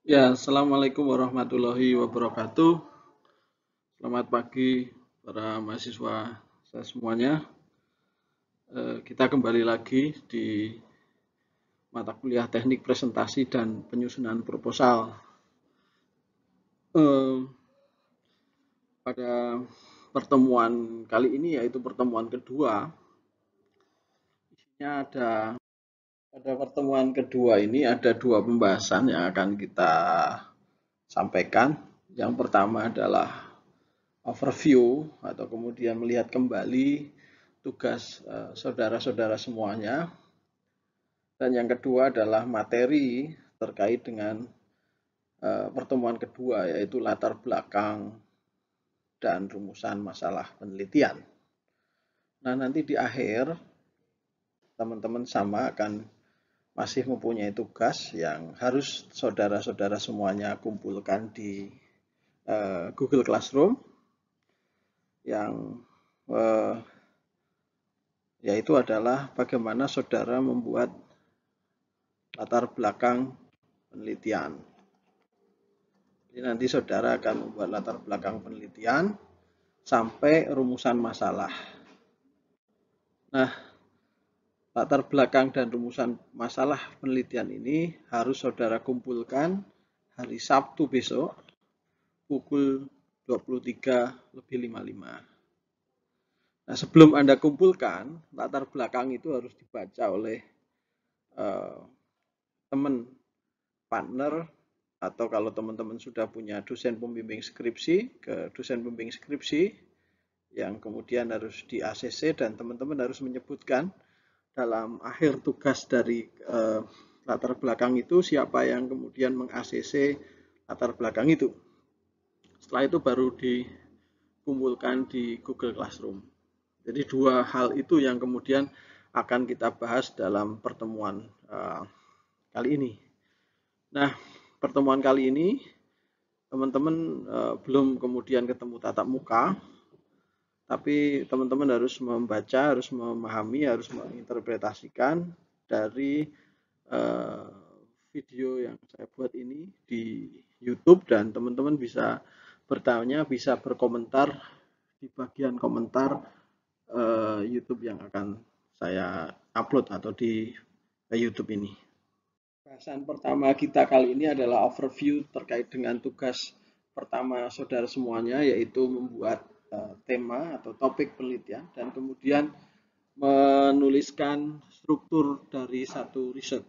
Ya, Assalamualaikum warahmatullahi wabarakatuh. Selamat pagi para mahasiswa saya semuanya. Kita kembali lagi di mata kuliah teknik presentasi dan penyusunan proposal. Eh, Pada pertemuan kali ini, yaitu pertemuan kedua, isinya pada pertemuan kedua ini ada dua pembahasan yang akan kita sampaikan. Yang pertama adalah overview atau kemudian melihat kembali tugas saudara-saudara semuanya. Dan yang kedua adalah materi terkait dengan pertemuan kedua, yaitu latar belakang dan rumusan masalah penelitian. Nah, nanti di akhir teman-teman sama akan masih mempunyai tugas yang harus saudara-saudara semuanya kumpulkan di Google Classroom yang eh, yaitu adalah bagaimana saudara membuat latar belakang penelitian. Jadi nanti saudara akan membuat latar belakang penelitian sampai rumusan masalah. Nah, latar belakang dan rumusan masalah penelitian ini harus saudara kumpulkan hari Sabtu besok pukul 23:55. Nah, sebelum Anda kumpulkan, latar belakang itu harus dibaca oleh eh, teman partner, atau kalau teman-teman sudah punya dosen pembimbing skripsi, ke dosen pembimbing skripsi yang kemudian harus di ACC, dan teman-teman harus menyebutkan dalam akhir tugas dari latar belakang itu siapa yang kemudian meng-ACC latar belakang itu. Setelah itu baru dikumpulkan di Google Classroom. Jadi dua hal itu yang kemudian akan kita bahas dalam pertemuan kali ini. Nah, pertemuan kali ini teman-teman belum kemudian ketemu tatap muka, tapi teman-teman harus membaca, harus memahami, harus menginterpretasikan dari uh, video yang saya buat ini di YouTube, dan teman-teman bisa bertanya, bisa berkomentar di bagian komentar YouTube yang akan saya upload atau di YouTube ini. Bahasan pertama kita kali ini adalah overview terkait dengan tugas pertama saudara semuanya, yaitu membuat tema atau topik penelitian dan kemudian menuliskan struktur dari satu riset.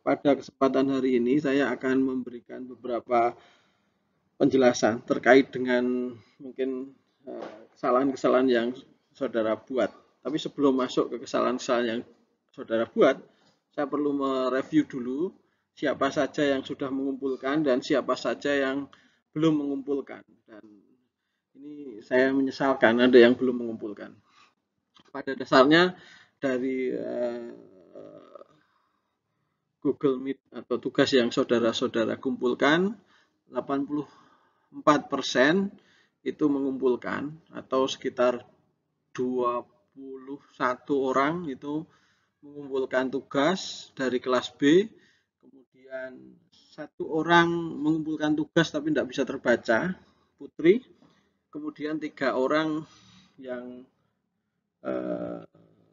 Pada kesempatan hari ini saya akan memberikan beberapa penjelasan terkait dengan mungkin kesalahan-kesalahan yang saudara buat. Tapi sebelum masuk ke kesalahan-kesalahan yang saudara buat, saya perlu mereview dulu siapa saja yang sudah mengumpulkan dan siapa saja yang belum mengumpulkan. Dan ini saya menyesalkan ada yang belum mengumpulkan. Pada dasarnya dari Google Meet atau tugas yang saudara-saudara kumpulkan, 84% itu mengumpulkan, atau sekitar 21 orang itu mengumpulkan tugas dari kelas B. Kemudian satu orang mengumpulkan tugas tapi tidak bisa terbaca, Putri. Kemudian 3 orang yang eh,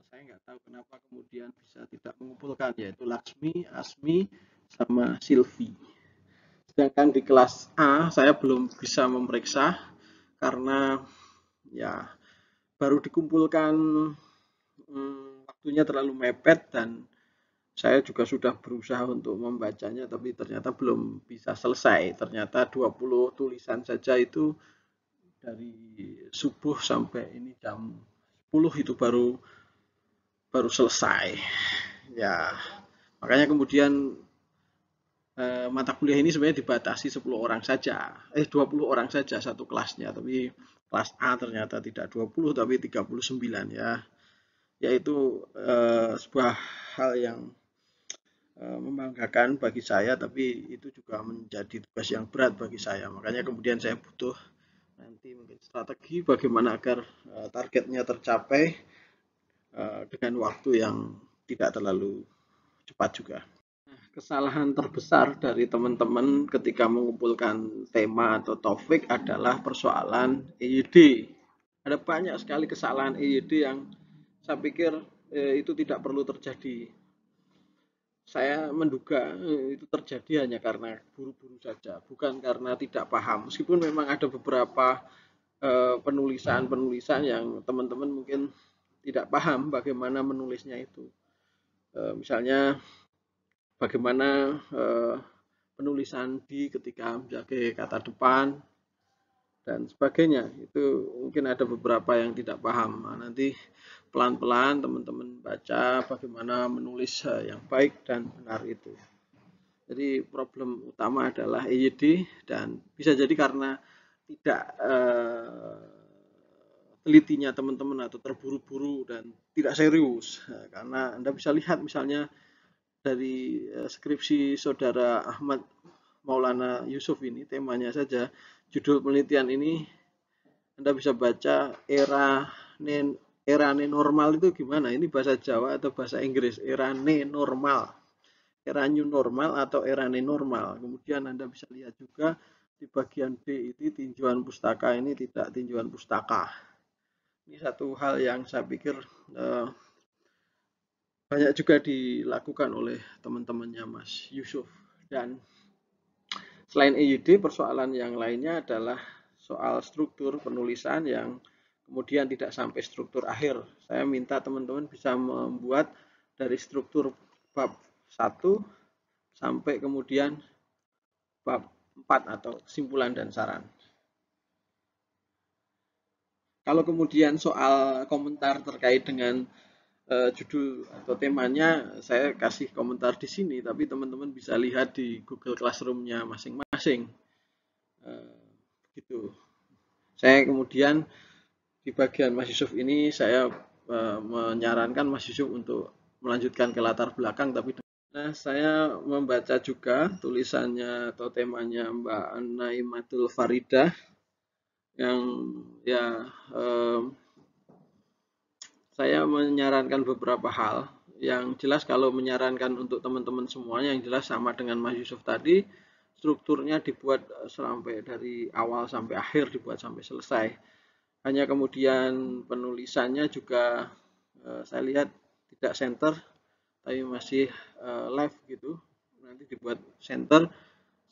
saya nggak tahu kenapa kemudian bisa tidak mengumpulkan, yaitu Laksmi, Asmi, sama Silvi. Sedangkan di kelas A saya belum bisa memeriksa karena ya baru dikumpulkan, waktunya terlalu mepet, dan saya juga sudah berusaha untuk membacanya tapi ternyata belum bisa selesai. Ternyata 20 tulisan saja itu dari subuh sampai ini jam 10 itu baru baru selesai. Ya, makanya kemudian mata kuliah ini sebenarnya dibatasi 10 orang saja. 20 orang saja satu kelasnya, tapi kelas A ternyata tidak 20 tapi 39 ya. Yaitu sebuah hal yang membanggakan bagi saya, tapi itu juga menjadi tugas yang berat bagi saya. Makanya kemudian saya butuh nanti mungkin strategi bagaimana agar targetnya tercapai dengan waktu yang tidak terlalu cepat juga. kesalahan terbesar dari teman-teman ketika mengumpulkan tema atau topik adalah persoalan EYD. Ada banyak sekali kesalahan EYD yang saya pikir itu tidak perlu terjadi. Saya menduga itu terjadi hanya karena buru-buru saja, bukan karena tidak paham. Meskipun memang ada beberapa penulisan-penulisan yang teman-teman mungkin tidak paham bagaimana menulisnya itu. Misalnya bagaimana penulisan di ketika menjaga kata depan dan sebagainya. Itu mungkin ada beberapa yang tidak paham. Nah, nanti pelan-pelan teman-teman baca bagaimana menulis yang baik dan benar itu. Jadi problem utama adalah EYD dan bisa jadi karena tidak telitinya teman-teman atau terburu-buru dan tidak serius. Karena Anda bisa lihat misalnya dari skripsi saudara Ahmad Maulana Yusuf ini, temanya saja, judul penelitian ini Anda bisa baca era normal itu gimana? Ini bahasa Jawa atau bahasa Inggris? Era normal, era new normal atau era normal. Kemudian Anda bisa lihat juga di bagian B itu tinjauan pustaka ini tidak tinjauan pustaka. Ini satu hal yang saya pikir banyak juga dilakukan oleh teman-temannya Mas Yusuf. Dan selain EYD, persoalan yang lainnya adalah soal struktur penulisan yang kemudian tidak sampai struktur akhir. Saya minta teman-teman bisa membuat dari struktur bab 1 sampai kemudian bab 4 atau kesimpulan dan saran. Kalau kemudian soal komentar terkait dengan judul atau temanya, saya kasih komentar di sini, tapi teman-teman bisa lihat di Google Classroom-nya masing-masing. Gitu. Saya kemudian di bagian Mas Yusuf ini saya menyarankan Mas Yusuf untuk melanjutkan ke latar belakang, tapi saya membaca juga tulisannya atau temanya Mbak Naimatul Faridah yang ya saya menyarankan beberapa hal. Yang jelas kalau menyarankan untuk teman-teman semuanya, yang jelas sama dengan Mas Yusuf tadi, strukturnya dibuat sampai dari awal sampai akhir, dibuat sampai selesai. Hanya kemudian penulisannya juga saya lihat tidak center, tapi masih left gitu. Nanti dibuat center,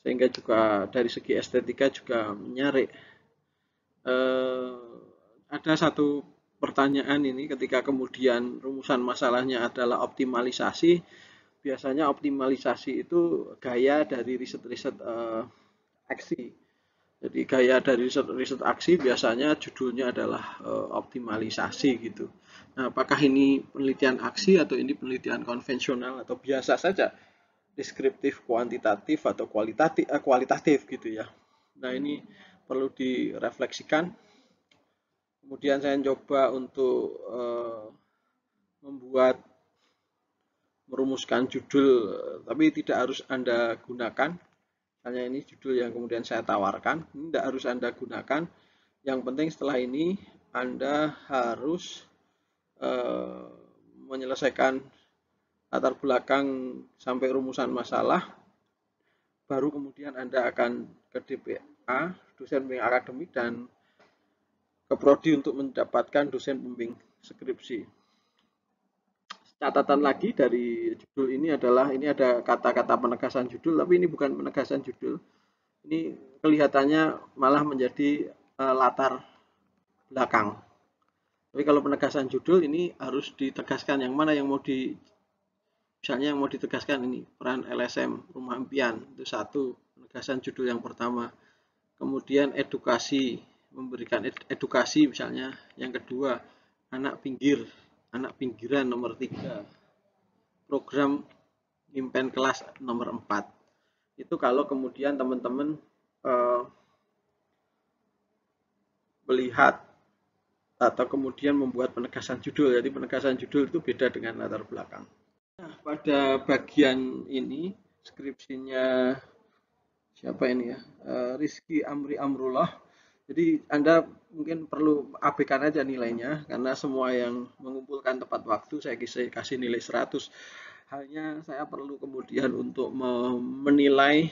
sehingga juga dari segi estetika juga menarik. Ada satu pertanyaan ini ketika kemudian rumusan masalahnya adalah optimalisasi. Biasanya optimalisasi itu gaya dari riset-riset aksi. Jadi gaya dari riset aksi biasanya judulnya adalah optimalisasi gitu. Nah, apakah ini penelitian aksi atau ini penelitian konvensional atau biasa saja deskriptif, kuantitatif atau kualitatif gitu ya. Nah, ini perlu direfleksikan. Kemudian saya coba untuk merumuskan judul, tapi tidak harus Anda gunakan. Hanya ini judul yang kemudian saya tawarkan, ini tidak harus Anda gunakan. Yang penting setelah ini Anda harus menyelesaikan latar belakang sampai rumusan masalah, baru kemudian Anda akan ke DPA, dosen pembimbing akademik, dan ke prodi untuk mendapatkan dosen pembimbing skripsi. Catatan lagi dari judul ini adalah ini ada kata-kata penegasan judul, tapi ini bukan penegasan judul. Ini kelihatannya malah menjadi latar belakang. Tapi kalau penegasan judul ini harus ditegaskan yang mana yang mau misalnya yang mau ditegaskan ini peran LSM Rumah Impian, itu satu penegasan judul yang pertama. Kemudian edukasi, memberikan edukasi misalnya. Yang kedua, anak pinggiran nomor 3. Program impen kelas nomor 4. Itu kalau kemudian teman-teman melihat atau kemudian membuat penegasan judul. Jadi penegasan judul itu beda dengan latar belakang. Nah, pada bagian ini skripsinya siapa ini ya? Rizky Amri Amrullah. Jadi Anda mungkin perlu abaikan aja nilainya karena semua yang mengumpulkan tepat waktu saya kasih nilai 100. Hanya saya perlu kemudian untuk menilai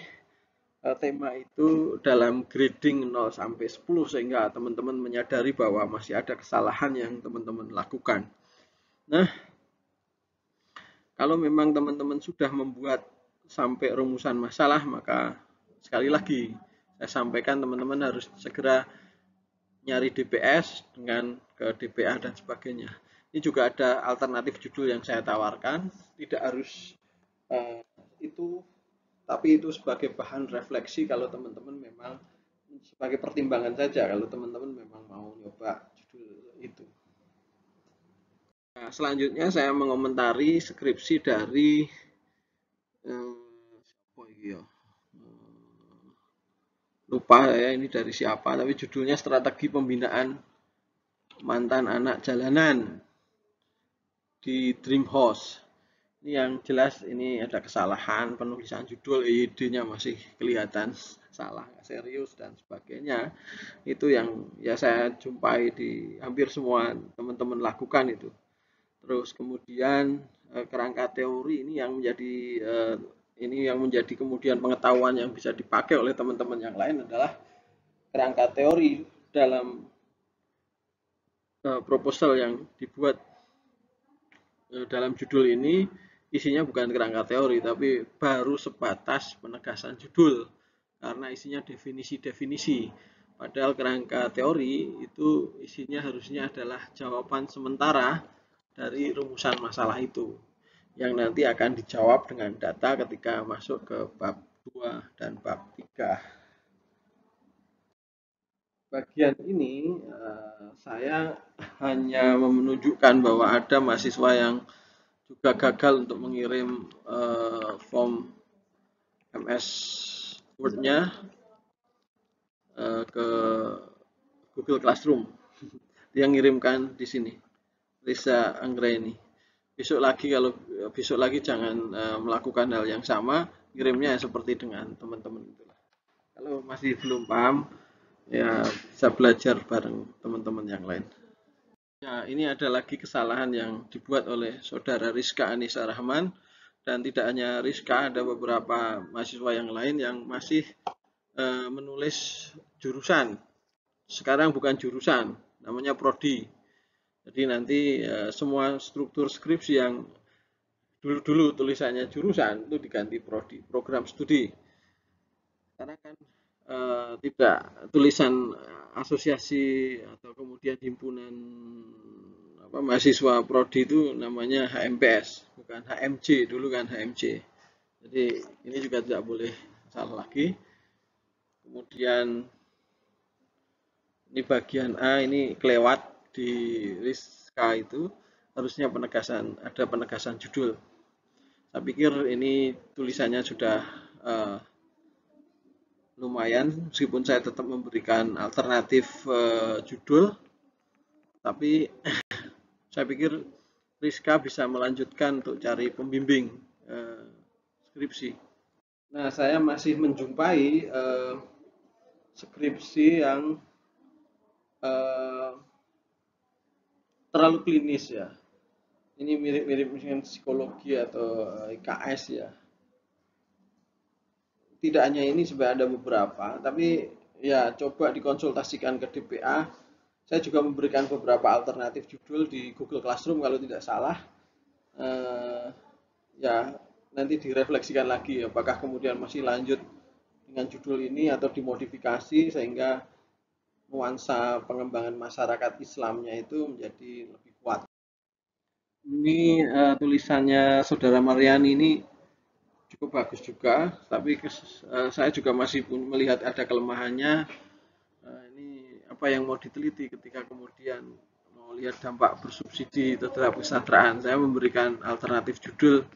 tema itu dalam grading 0 sampai 10 sehingga teman-teman menyadari bahwa masih ada kesalahan yang teman-teman lakukan. Nah, kalau memang teman-teman sudah membuat sampai rumusan masalah, maka sekali lagi saya sampaikan teman-teman harus segera nyari DPS dengan ke DPA dan sebagainya. Ini juga ada alternatif judul yang saya tawarkan, tidak harus itu, tapi itu sebagai bahan refleksi kalau teman-teman memang sebagai pertimbangan saja kalau teman-teman memang mau nyoba judul itu. Nah, selanjutnya saya mengomentari skripsi dari siapa ya? Lupa ya ini dari siapa, tapi judulnya Strategi Pembinaan Mantan Anak Jalanan di Dream House. Ini yang jelas ini ada kesalahan penulisan judul, EYD-nya masih kelihatan salah, serius dan sebagainya. Itu yang ya saya jumpai di hampir semua teman-teman lakukan itu. Terus kemudian kerangka teori ini yang menjadi kemudian pengetahuan yang bisa dipakai oleh teman-teman yang lain adalah kerangka teori dalam proposal yang dibuat dalam judul ini isinya bukan kerangka teori tapi baru sebatas penegasan judul karena isinya definisi-definisi. Padahal kerangka teori itu isinya harusnya adalah jawaban sementara dari rumusan masalah itu yang nanti akan dijawab dengan data ketika masuk ke bab 2 dan bab 3. Bagian ini saya hanya menunjukkan bahwa ada mahasiswa yang juga gagal untuk mengirim form MS Word-nya ke Google Classroom. Dia ngirimkan di sini, Lisa Anggraini. Besok lagi jangan melakukan hal yang sama, ngirimnya seperti dengan teman-teman itulah. Kalau masih belum paham, ya bisa belajar bareng teman-teman yang lain. Ya, ini ada lagi kesalahan yang dibuat oleh saudara Rizka Anissa Rahman, dan tidak hanya Rizka, ada beberapa mahasiswa yang lain yang masih menulis jurusan. Sekarang bukan jurusan, namanya prodi. Jadi nanti semua struktur skripsi yang dulu-dulu tulisannya jurusan itu diganti prodi, program studi. Karena kan tidak tulisan asosiasi atau kemudian himpunan mahasiswa prodi itu namanya HMPS, bukan HMC, dulu kan HMC. Jadi ini juga tidak boleh salah lagi. Kemudian ini bagian A, ini kelewat di Rizka itu harusnya ada penegasan judul. Saya pikir ini tulisannya sudah lumayan, meskipun saya tetap memberikan alternatif judul, tapi saya pikir Rizka bisa melanjutkan untuk cari pembimbing skripsi. Nah, saya masih menjumpai skripsi yang terlalu klinis ya. Ini mirip-mirip dengan psikologi atau IKS ya. Tidak hanya ini, sebenarnya ada beberapa, tapi ya coba dikonsultasikan ke DPA. Saya juga memberikan beberapa alternatif judul di Google Classroom kalau tidak salah. Ya nanti direfleksikan lagi apakah kemudian masih lanjut dengan judul ini atau dimodifikasi sehingga nuansa pengembangan masyarakat Islamnya itu menjadi lebih kuat. Ini tulisannya Saudara Mariani ini cukup bagus juga, tapi saya juga masih melihat ada kelemahannya. Ini apa yang mau diteliti ketika kemudian mau lihat dampak bersubsidi terhadap kesejahteraan. Saya memberikan alternatif judul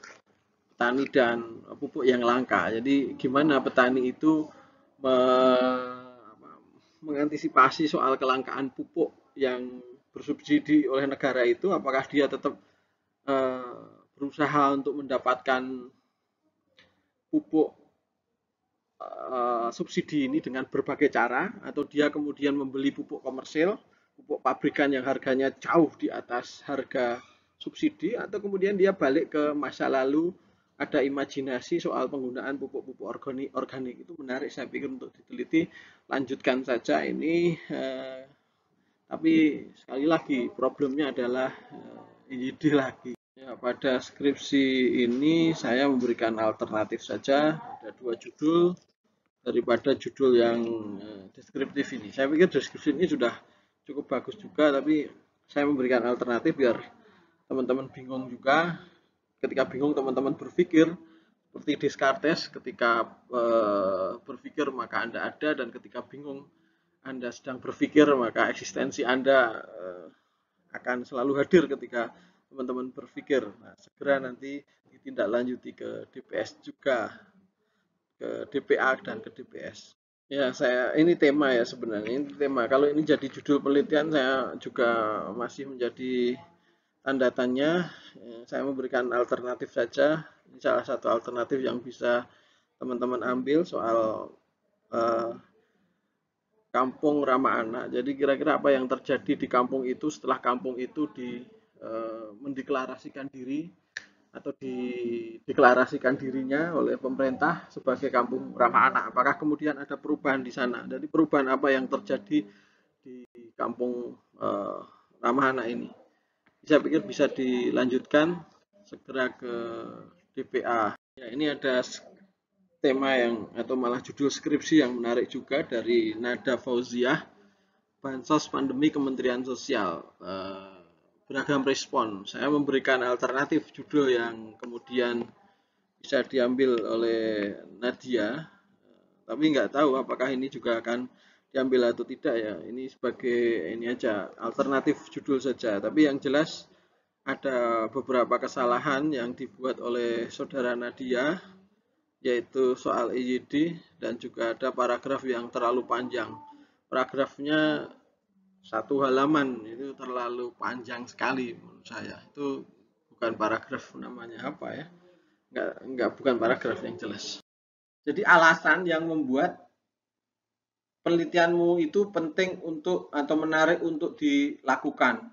petani dan pupuk yang langka. Jadi gimana petani itu mengantisipasi soal kelangkaan pupuk yang bersubsidi oleh negara itu, apakah dia tetap berusaha untuk mendapatkan pupuk subsidi ini dengan berbagai cara, atau dia kemudian membeli pupuk komersil, pupuk pabrikan yang harganya jauh di atas harga subsidi, atau kemudian dia balik ke masa lalu, ada imajinasi soal penggunaan pupuk-pupuk organik. Itu menarik saya pikir untuk diteliti. Lanjutkan saja ini, tapi sekali lagi problemnya adalah IYD lagi. Ya, pada skripsi ini saya memberikan alternatif saja, ada 2 judul daripada judul yang deskriptif ini. Saya pikir deskripsi ini sudah cukup bagus juga, tapi saya memberikan alternatif biar teman-teman bingung juga. Ketika bingung, teman-teman berpikir seperti Descartes, ketika berpikir maka Anda ada, dan ketika bingung Anda sedang berpikir maka eksistensi Anda akan selalu hadir ketika teman-teman berpikir. Nah, segera nanti ditindaklanjuti ke DPS juga, ke DPA dan ke DPS. Ya, ini tema ya sebenarnya. Ini tema. Kalau ini jadi judul penelitian, saya juga masih menjadi tanda tanya. Saya memberikan alternatif saja. Ini salah satu alternatif yang bisa teman-teman ambil soal kampung ramah anak. Jadi kira-kira apa yang terjadi di kampung itu setelah kampung itu mendeklarasikan diri atau dideklarasikan dirinya oleh pemerintah sebagai kampung ramah anak. Apakah kemudian ada perubahan di sana? Jadi perubahan apa yang terjadi di kampung ramah anak ini? Saya pikir bisa dilanjutkan segera ke DPA. Ya, ini ada tema yang atau malah judul skripsi yang menarik juga dari Nada Fauziah, Bansos Pandemi Kementerian Sosial. Beragam respon. Saya memberikan alternatif judul yang kemudian bisa diambil oleh Nadia, tapi nggak tahu apakah ini juga akan diambil atau tidak ya. Ini sebagai ini aja alternatif judul saja. Tapi yang jelas ada beberapa kesalahan yang dibuat oleh saudara Nadia, yaitu soal IYD, dan juga ada paragraf yang terlalu panjang. Paragrafnya 1 halaman, itu terlalu panjang sekali menurut saya. Itu bukan paragraf, namanya apa ya? Bukan paragraf yang jelas. Jadi alasan yang membuat penelitianmu itu penting untuk atau menarik untuk dilakukan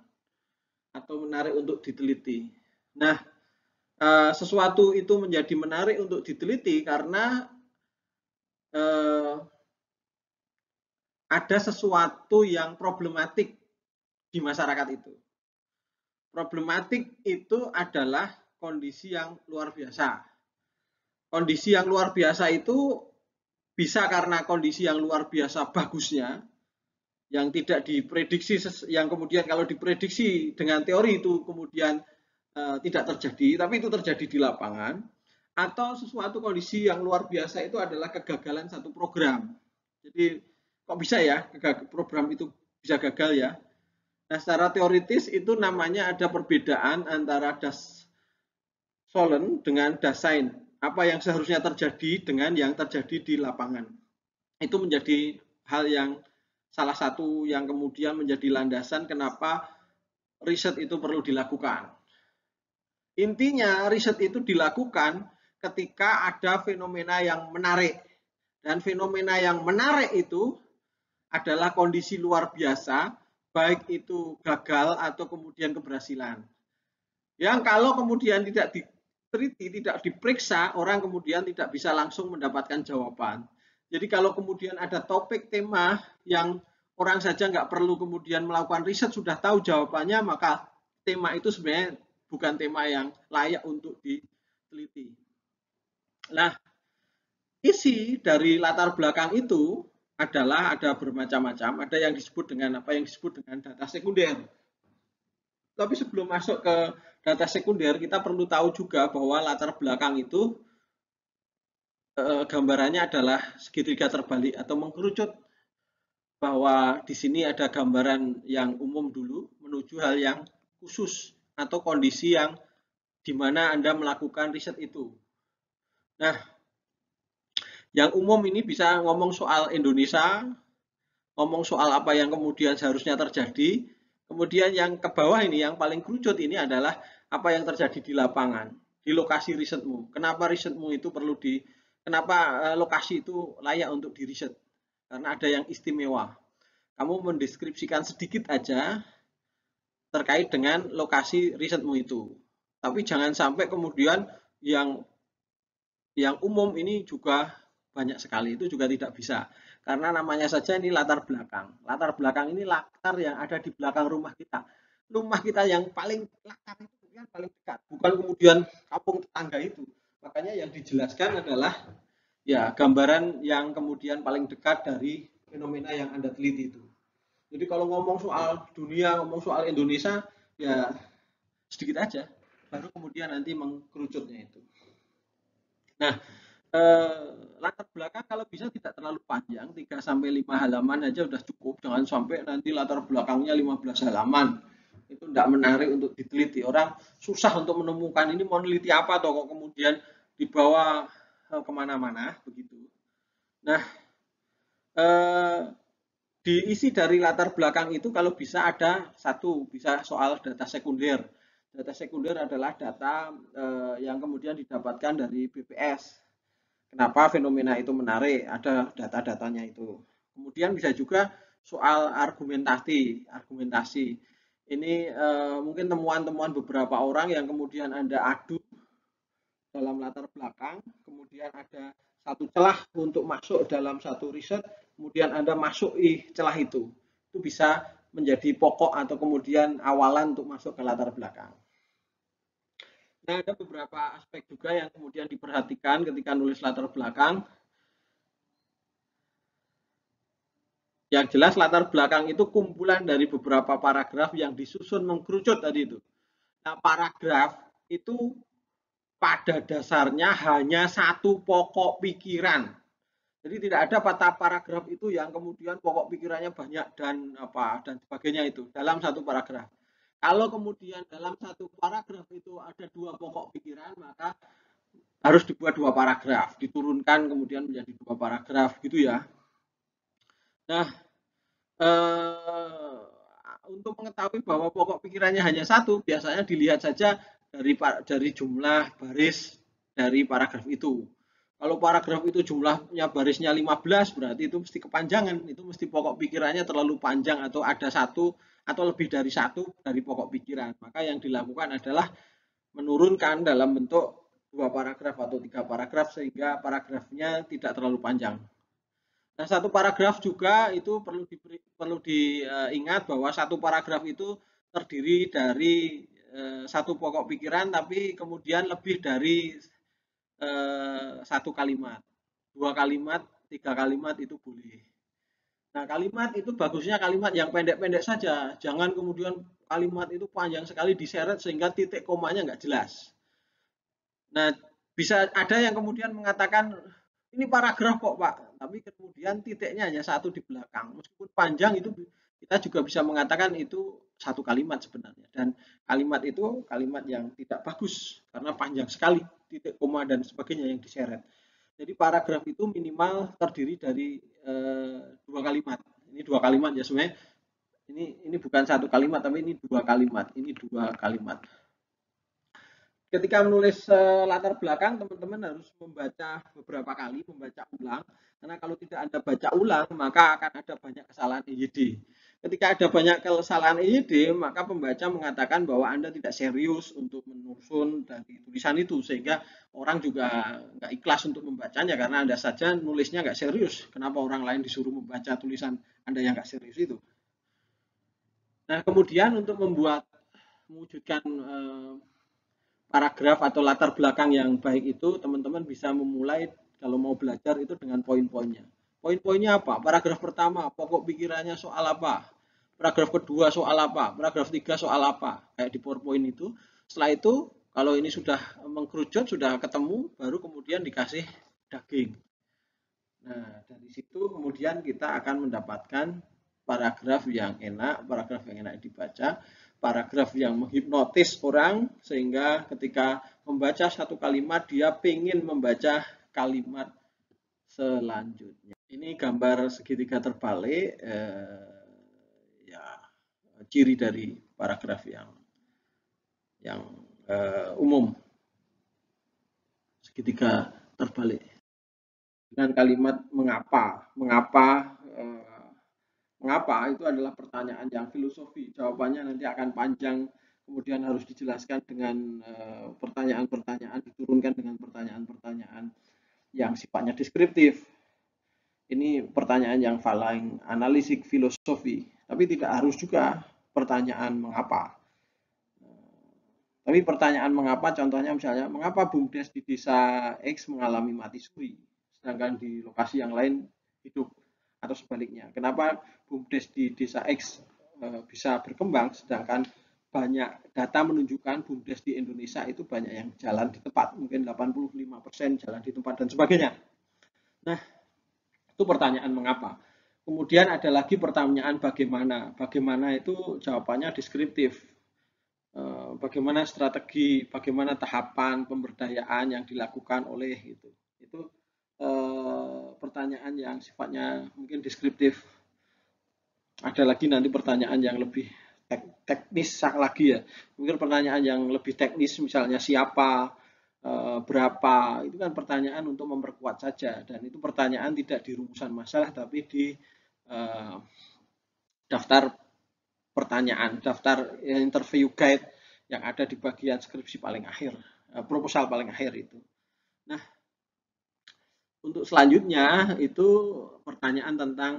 atau menarik untuk diteliti. Nah, sesuatu itu menjadi menarik untuk diteliti karena ada sesuatu yang problematik di masyarakat itu. Problematik itu adalah kondisi yang luar biasa. Kondisi yang luar biasa itu bisa karena kondisi yang luar biasa bagusnya, yang tidak diprediksi, yang kemudian kalau diprediksi dengan teori itu kemudian tidak terjadi, tapi itu terjadi di lapangan. Atau sesuatu kondisi yang luar biasa itu adalah kegagalan satu program. Jadi kok bisa ya program itu bisa gagal ya? Nah, secara teoritis itu namanya ada perbedaan antara das Sollen dengan Dasein. Apa yang seharusnya terjadi dengan yang terjadi di lapangan. Itu menjadi hal yang salah satu yang kemudian menjadi landasan kenapa riset itu perlu dilakukan. Intinya riset itu dilakukan ketika ada fenomena yang menarik. Dan fenomena yang menarik itu adalah kondisi luar biasa, baik itu gagal atau kemudian keberhasilan. Yang kalau kemudian tidak diteliti, tidak diperiksa, orang kemudian tidak bisa langsung mendapatkan jawaban. Jadi kalau kemudian ada topik tema yang orang saja nggak perlu kemudian melakukan riset sudah tahu jawabannya, maka tema itu sebenarnya bukan tema yang layak untuk diteliti. Nah, isi dari latar belakang itu adalah ada bermacam-macam, ada yang disebut dengan apa yang disebut dengan data sekunder. Tapi sebelum masuk ke data sekunder, kita perlu tahu juga bahwa latar belakang itu gambarannya adalah segitiga terbalik atau mengkerucut, bahwa di sini ada gambaran yang umum dulu menuju hal yang khusus atau kondisi yang di mana Anda melakukan riset itu. Nah, yang umum ini bisa ngomong soal Indonesia, ngomong soal apa yang kemudian seharusnya terjadi. Kemudian yang ke bawah ini, yang paling kerucut ini adalah apa yang terjadi di lapangan, di lokasi risetmu. Kenapa risetmu itu kenapa lokasi itu layak untuk diriset? Karena ada yang istimewa. Kamu mendeskripsikan sedikit aja terkait dengan lokasi risetmu itu. Tapi jangan sampai kemudian yang umum ini juga banyak sekali, itu juga tidak bisa. Karena namanya saja ini latar belakang. Latar belakang ini latar yang ada di belakang rumah kita. Rumah kita yang paling latar itu yang paling dekat, bukan kemudian kampung tetangga itu. Makanya yang dijelaskan adalah ya gambaran yang kemudian paling dekat dari fenomena yang Anda teliti itu. Jadi kalau ngomong soal dunia, ngomong soal Indonesia, ya sedikit aja, baru kemudian nanti mengkerucutnya itu. Nah, latar belakang kalau bisa tidak terlalu panjang, 3 sampai 5 halaman aja udah cukup. Jangan sampai nanti latar belakangnya 15 halaman. Itu tidak menarik untuk diteliti. Orang susah untuk menemukan ini mau meneliti apa atau kok kemudian dibawa kemana-mana begitu. Nah, diisi dari latar belakang itu kalau bisa ada satu, bisa soal data sekunder. Data sekunder adalah data yang kemudian didapatkan dari BPS. Kenapa fenomena itu menarik? Ada data-datanya itu. Kemudian bisa juga soal argumentasi. Ini mungkin temuan-temuan beberapa orang yang kemudian Anda adu dalam latar belakang, kemudian ada satu celah untuk masuk dalam satu riset, kemudian Anda masuki celah itu. Itu bisa menjadi pokok atau kemudian awalan untuk masuk ke latar belakang. Nah, ada beberapa aspek juga yang kemudian diperhatikan ketika nulis latar belakang. Yang jelas latar belakang itu kumpulan dari beberapa paragraf yang disusun mengkerucut tadi itu. Nah, paragraf itu pada dasarnya hanya satu pokok pikiran. Jadi tidak ada patah paragraf itu yang kemudian pokok pikirannya banyak dan sebagainya itu dalam satu paragraf. Kalau kemudian dalam satu paragraf itu ada dua pokok pikiran, maka harus dibuat dua paragraf, diturunkan kemudian menjadi dua paragraf gitu ya. Nah, untuk mengetahui bahwa pokok pikirannya hanya satu, biasanya dilihat saja dari jumlah baris dari paragraf itu. Kalau paragraf itu jumlahnya barisnya 15, berarti itu mesti kepanjangan, itu mesti pokok pikirannya terlalu panjang atau ada satu atau lebih dari satu dari pokok pikiran. Maka yang dilakukan adalah menurunkan dalam bentuk 2 paragraf atau 3 paragraf sehingga paragrafnya tidak terlalu panjang. Nah, satu paragraf juga itu perlu diingat bahwa satu paragraf itu terdiri dari satu pokok pikiran, tapi kemudian lebih dari satu kalimat, dua kalimat, tiga kalimat itu boleh. Nah, kalimat itu bagusnya kalimat yang pendek-pendek saja, jangan kemudian kalimat itu panjang sekali diseret sehingga titik komanya nggak jelas. Nah, bisa ada yang kemudian mengatakan ini paragraf kok Pak, tapi kemudian titiknya hanya satu di belakang. Meskipun panjang itu kita juga bisa mengatakan itu satu kalimat sebenarnya. Dan kalimat itu kalimat yang tidak bagus karena panjang sekali, titik koma dan sebagainya yang diseret. Jadi paragraf itu minimal terdiri dari dua kalimat. Ini dua kalimat ya sebenarnya. Ini bukan satu kalimat tapi ini dua kalimat. Ini dua kalimat. Ketika menulis latar belakang, teman-teman harus membaca beberapa kali, membaca ulang. Karena kalau tidak Anda baca ulang, maka akan ada banyak kesalahan EYD. Ketika ada banyak kesalahan EYD, maka pembaca mengatakan bahwa Anda tidak serius untuk menyusun dari tulisan itu. Sehingga orang juga nggak ikhlas untuk membacanya, karena Anda saja nulisnya nggak serius. Kenapa orang lain disuruh membaca tulisan Anda yang nggak serius itu? Nah, kemudian untuk mewujudkan paragraf atau latar belakang yang baik itu, teman-teman bisa memulai kalau mau belajar itu dengan poin-poinnya. Poin-poinnya apa? Paragraf pertama, pokok pikirannya soal apa? Paragraf kedua soal apa? Paragraf tiga soal apa? Kayak di PowerPoint itu. Setelah itu, kalau ini sudah mengkerucut, sudah ketemu, baru kemudian dikasih daging. Nah, dari situ kemudian kita akan mendapatkan paragraf yang enak dibaca, paragraf yang menghipnotis orang sehingga ketika membaca satu kalimat dia ingin membaca kalimat selanjutnya. Ini gambar segitiga terbalik, ya ciri dari paragraf yang umum, segitiga terbalik dengan kalimat mengapa mengapa itu adalah pertanyaan yang filosofi. Jawabannya nanti akan panjang, kemudian harus dijelaskan dengan pertanyaan-pertanyaan, diturunkan dengan pertanyaan-pertanyaan yang sifatnya deskriptif. Ini pertanyaan yang paling analitik filosofi, tapi tidak harus juga pertanyaan mengapa. Tapi pertanyaan mengapa, contohnya misalnya, mengapa BUMDes di desa X mengalami mati suri, sedangkan di lokasi yang lain hidup, atau sebaliknya. Kenapa BUMDes di desa X bisa berkembang, sedangkan banyak data menunjukkan BUMDes di Indonesia itu banyak yang jalan di tempat, mungkin 85% jalan di tempat dan sebagainya. Nah, itu pertanyaan mengapa. Kemudian ada lagi pertanyaan bagaimana. Bagaimana itu jawabannya deskriptif. Bagaimana strategi, bagaimana tahapan pemberdayaan yang dilakukan oleh itu pertanyaan yang sifatnya mungkin deskriptif. Ada lagi nanti pertanyaan yang lebih teknis lagi ya, mungkin pertanyaan yang lebih teknis, misalnya siapa, berapa, itu kan pertanyaan untuk memperkuat saja, dan itu pertanyaan tidak di rumusan masalah tapi di daftar pertanyaan, daftar interview guide yang ada di bagian skripsi paling akhir, proposal paling akhir itu. Nah, untuk selanjutnya itu pertanyaan tentang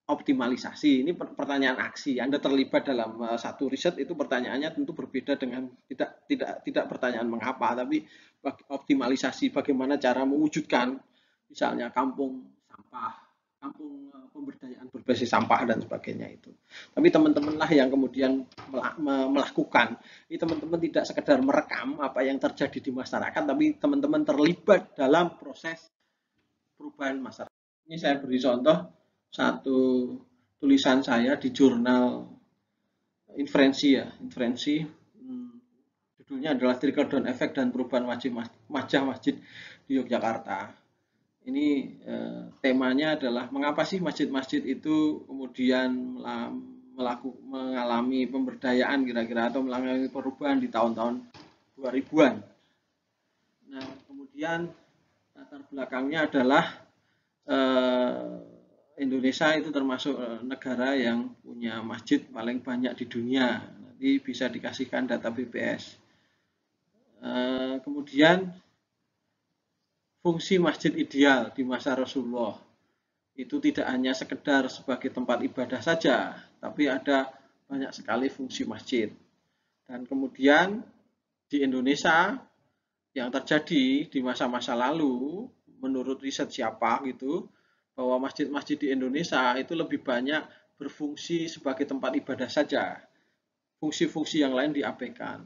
optimalisasi. Ini pertanyaan aksi. Anda terlibat dalam satu riset, itu pertanyaannya tentu berbeda dengan tidak pertanyaan mengapa, tapi optimalisasi, bagaimana cara mewujudkan misalnya kampung sampah, kampung pemberdayaan berbasis sampah dan sebagainya itu. Tapi teman-teman lah yang kemudian melakukan. Ini teman-teman tidak sekedar merekam apa yang terjadi di masyarakat, tapi teman-teman terlibat dalam proses perubahan masyarakat. Ini saya beri contoh satu tulisan saya di jurnal Inferensi ya, Inferensi. Judulnya adalah Trickle Down Effect dan Perubahan Wajah Masjid di Yogyakarta. Ini temanya adalah mengapa sih masjid-masjid itu kemudian mengalami pemberdayaan kira-kira atau mengalami perubahan di tahun-tahun 2000-an. Nah, kemudian latar belakangnya adalah Indonesia itu termasuk negara yang punya masjid paling banyak di dunia. Nanti bisa dikasihkan data BPS. Kemudian fungsi masjid ideal di masa Rasulullah itu tidak hanya sekedar sebagai tempat ibadah saja, tapi ada banyak sekali fungsi masjid. Dan kemudian di Indonesia yang terjadi di masa-masa lalu, menurut riset siapa gitu, bahwa masjid-masjid di Indonesia itu lebih banyak berfungsi sebagai tempat ibadah saja. Fungsi-fungsi yang lain diabaikan.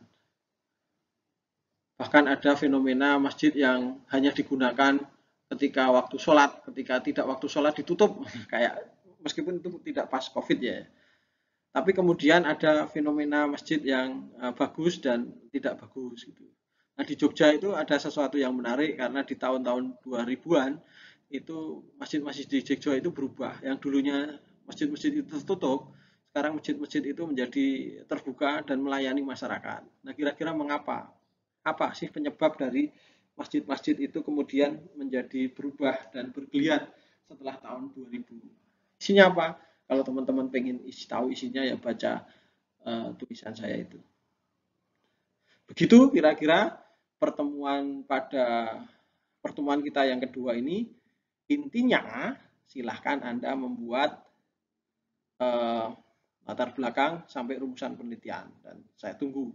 Bahkan ada fenomena masjid yang hanya digunakan ketika waktu sholat, ketika tidak waktu sholat ditutup, kayak meskipun itu tidak pas COVID ya. Tapi kemudian ada fenomena masjid yang bagus dan tidak bagus gitu. Nah, di Jogja itu ada sesuatu yang menarik karena di tahun-tahun 2000-an itu masjid-masjid di Jogja itu berubah. Yang dulunya masjid-masjid itu tertutup, sekarang masjid-masjid itu menjadi terbuka dan melayani masyarakat. Nah, kira-kira mengapa? Apa sih penyebab dari masjid-masjid itu kemudian menjadi berubah dan bergeliat setelah tahun 2000? Isinya apa? Kalau teman-teman pengen tahu isinya ya baca tulisan saya itu. Begitu kira-kira pertemuan kita yang kedua ini. Intinya silahkan Anda membuat latar belakang sampai rumusan penelitian dan saya tunggu